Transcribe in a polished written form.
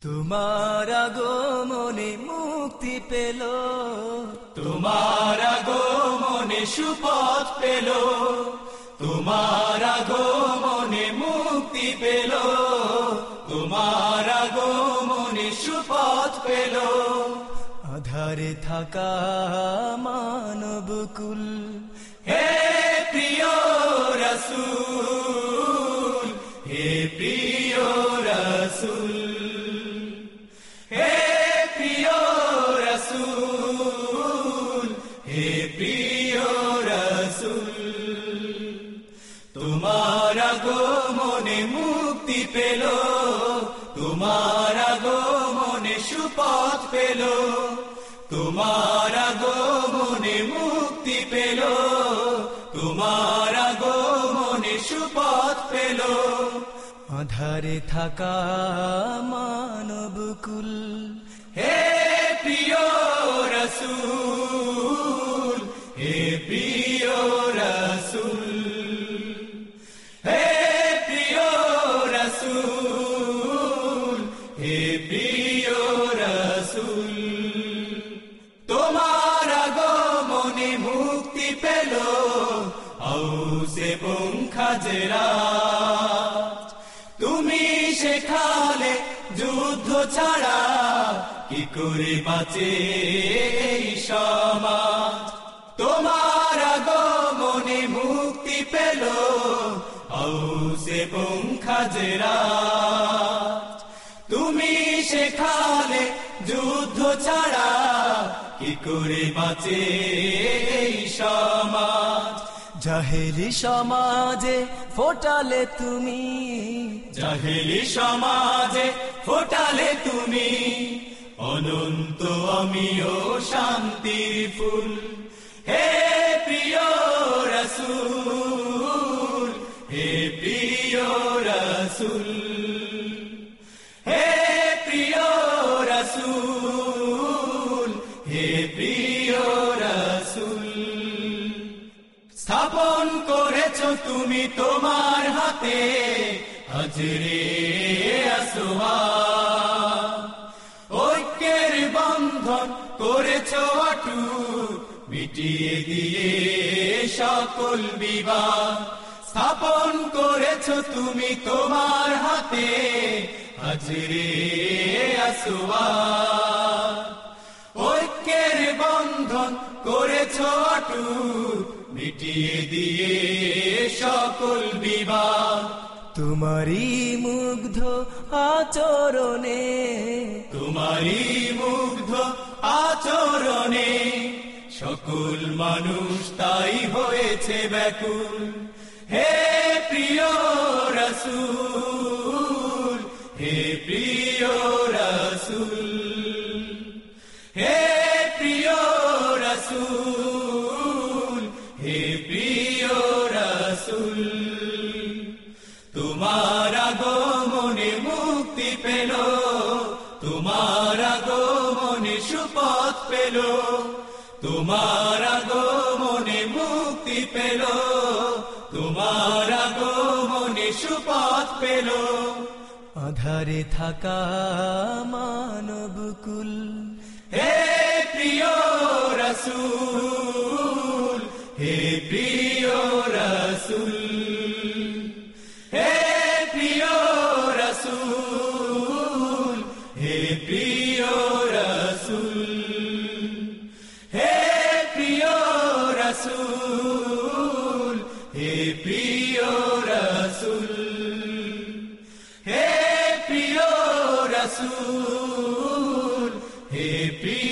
তোমার আগমনে মুক্তি পেল, তোমার আগমনে সুপথ পেল, তোমার আগমনে মুক্তি পেল, তোমার আগমনে সুপথ পেল। আধারে থাকা মানবকুল, হে প্রিয় রাসূল, হে প্রিয় রাসূল, হে প্রিয় রাসূল, হে প্রিয় রাসূল। তোমার আগমনে মুক্তি পেল, তোমার আগমনে সুপথ পেল, তোমার আগমনে মুক্তি পেল, তোমার আগমনে সুপথ পেল। আধারে থাকা মানবকুল, হে প্রিয় রাসূল, হে প্রিয় রাসূল, হে প্রিয় রাসূল, হে প্রিয় রাসূল। তোমার আগমনে মুক্তি পেল আউসে খাজরাত, তুমি শেখালে যুদ্ধ ছাড়া কি করে বাঁচে এই সমাজ। তোমার আগমনে মুক্তি পেল আউসে খাজরাত, তুমি শেখালে যুদ্ধ ছাড়া কি করে বাঁচে এই সমাজ। জাহেলি সমাজে ফোটালে তুমি, জাহেলি সমাজে ফোটালে তুমি অনন্ত অমিয় শান্তির ফুল। হে প্রিয় রাসূল, হে প্রিয় রাসূল, হে প্রিয় রাসূল, হে প্রিয় রাসূল। স্থাপন করেছ তুমি তোমার হাতে হাজরে আসওয়াদ, ঐক্যের বন্ধন করেছ অটুট মিটিয়ে দিয়ে সকল বিবাদ। স্থাপন করেছ তুমি তোমার হাতে হাজরে আসওয়াদ, ঐক্যের বন্ধন করেছ অটুট মিটিয়ে দিয়ে সকল বিবাদ। তোমারই মুগ্ধ আচরণে, তোমারই মুগ্ধ আচরণে সকল মানুষ তাই হয়েছে ব্যাকুল। হে প্রিয় রাসূল, হে প্রিয় রাসূল, হে প্রিয় রাসূল, হে প্রিয় রাসূল। তোমার আগমনে মুক্তি পেল, তোমার আগমনে সুপথ পেল, তোমার আগমনে মুক্তি পেল, তোমার আগমনে সুপথ পেল। আধারে থাকা মানবকুল, হে প্রিয় রাসূল, হে প্রিয় রাসূল, হে প্রিয় রাসূল, হে প্রিয় রাসূল, হে প্রিয় রাসূল, হে প্রিয় রাসূল, হে প্রিয় রাসূল, হে প্রিয়